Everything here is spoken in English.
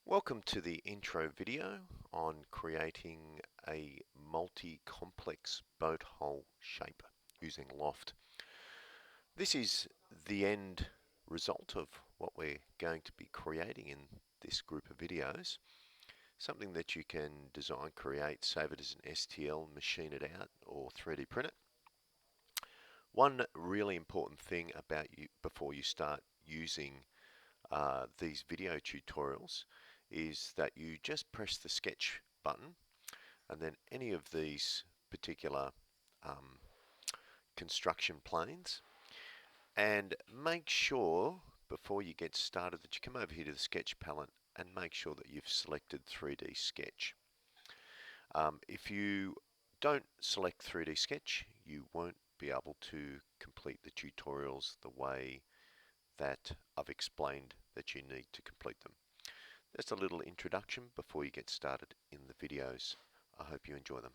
Welcome to the intro video on creating a multi-complex boat hull shape using Loft. This is the end result of what we're going to be creating in this group of videos. Something that you can design, create, save it as an STL, machine it out, or 3D print it. One really important thing about you before you start using these video tutorials is that you just press the sketch button and then any of these particular um, construction planes, and make sure before you get started that you come over here to the sketch palette and make sure that you've selected 3D sketch. If you don't select 3D sketch, you won't be able to complete the tutorials the way that I've explained that you need to complete them. Just a little introduction before you get started in the videos. I hope you enjoy them.